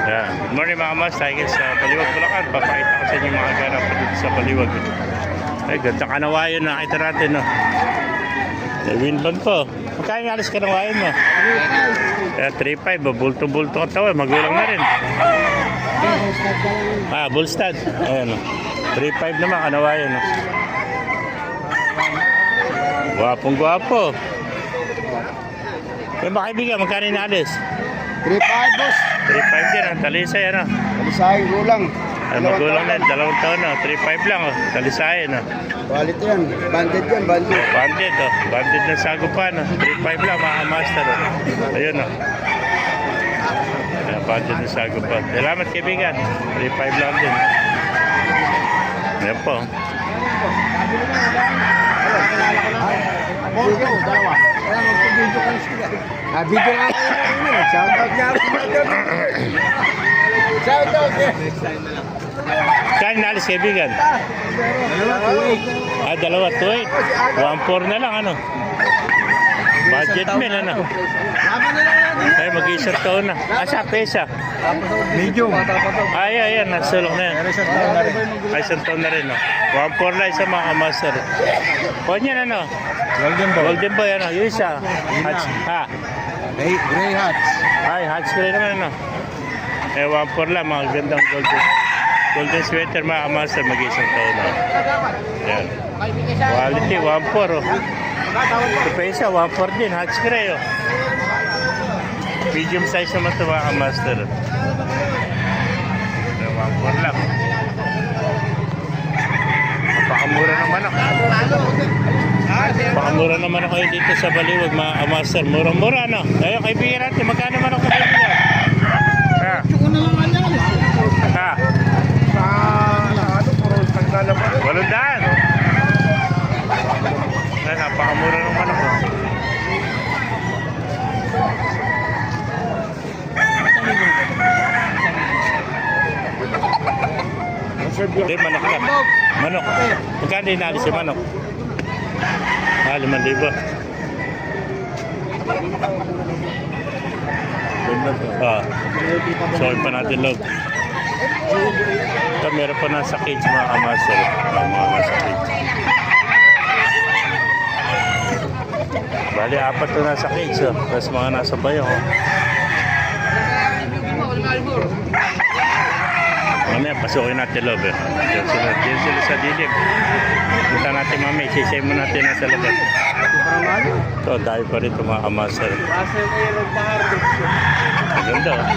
Yan. Good morning mga mas, tayo sa Baliwag, Bulacan. Papakita ko sa inyo mga ganap dito sa Baliwag. Ay, ganda kanawayan nakita natin, no? May windband po. Magkano alis kanawayan mo? 3.5, bulto-bulto ka tawa, magulang na rin. Bullstad. Ayan, no? 3.5 naman kanawayan, no? Gwapong gwapo. Eh, baka kaibigan, magkano inaalis? 3.5 boss. 3.5 din, ang talisay, ano? Talisay, gulang. Ay, magulang na, 2 taon, no? 3.5 lang, oh. Talisay, no? Quality yan. Banded yan, banded. Banded, oh. Banded na sagupan, no? 3.5 lang, mga master, oh. Ayun, oh. Ayan, banded na sagupan. Salamat, kaibigan. 3.5 lang din. Ayan po. Video, dalawa. Video nga kayo. Shout out nga. Shout out. Saan nalis, kaibigan? Dalawa, 2.8. 1.4 na lang, ano? Budget meal, ano? Ay, mag-isang taon na. Sa pesa? Medium. Ay, ayan, nasulok na yan. Ay, isang taon na rin, no? 1.4 na isa mga master. Kung yan, ano? Golden ball. Golden boy, ano? Yung isa. Hats, ha? Gray hats. Ay, hats gray naman, ano? 1.4 lang, mga gandang golden sweater, mga master, mag-isang taon na. Yan. Quality, 1.4, oh. Ito pa isa, 1.4 din, hats gray, oh. Medium size naman ito, mga master. 1.4 lang. Napakamura ng manok. Napakamura ng manok kayo dito sa Baliwag, mga master. Mura-mura, no? Ayun, kaibigan natin, magkano manok na kaibigan? Ha? Ha? Walundaan. Ay, napakamura ng manok. Hindi, manok ka. Manok. Magkano inalis yung manok? 5,000. Sorry pa natin log. Ito, meron pa nasa cage mga kamasel. Mga nasa cage. Bali, 4 to nasa cage. Oh. Tapos mga nasa bayo. Oh. Mamaya, pasukin natin loob, eh. Diyan sila sa dilim. Punta natin mamaya, isisay mo natin nasa labas. Ito, dahil pa rin ito mga kamasel. Maganda, oh.